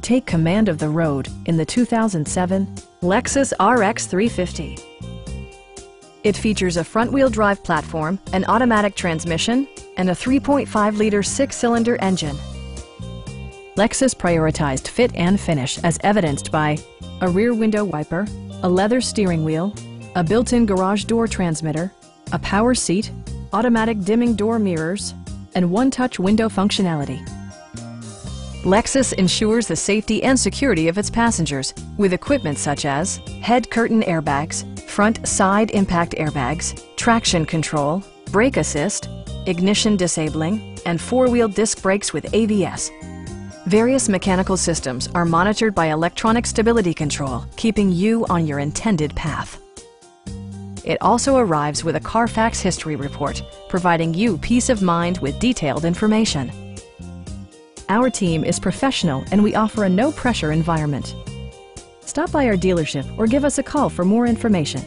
Take command of the road in the 2007 Lexus RX 350. It features a front-wheel drive platform, an automatic transmission, and a 3.5-liter six-cylinder engine. Lexus prioritized fit and finish as evidenced by a rear window wiper, a leather steering wheel, a built-in garage door transmitter, a power seat, automatic dimming door mirrors, and one-touch window functionality. Lexus ensures the safety and security of its passengers with equipment such as head curtain airbags, front side impact airbags, traction control, brake assist, ignition disabling, and four-wheel disc brakes with ABS. Various mechanical systems are monitored by electronic stability control, keeping you on your intended path. It also arrives with a Carfax history report, providing you peace of mind with detailed information. Our team is professional and we offer a no-pressure environment. Stop by our dealership or give us a call for more information.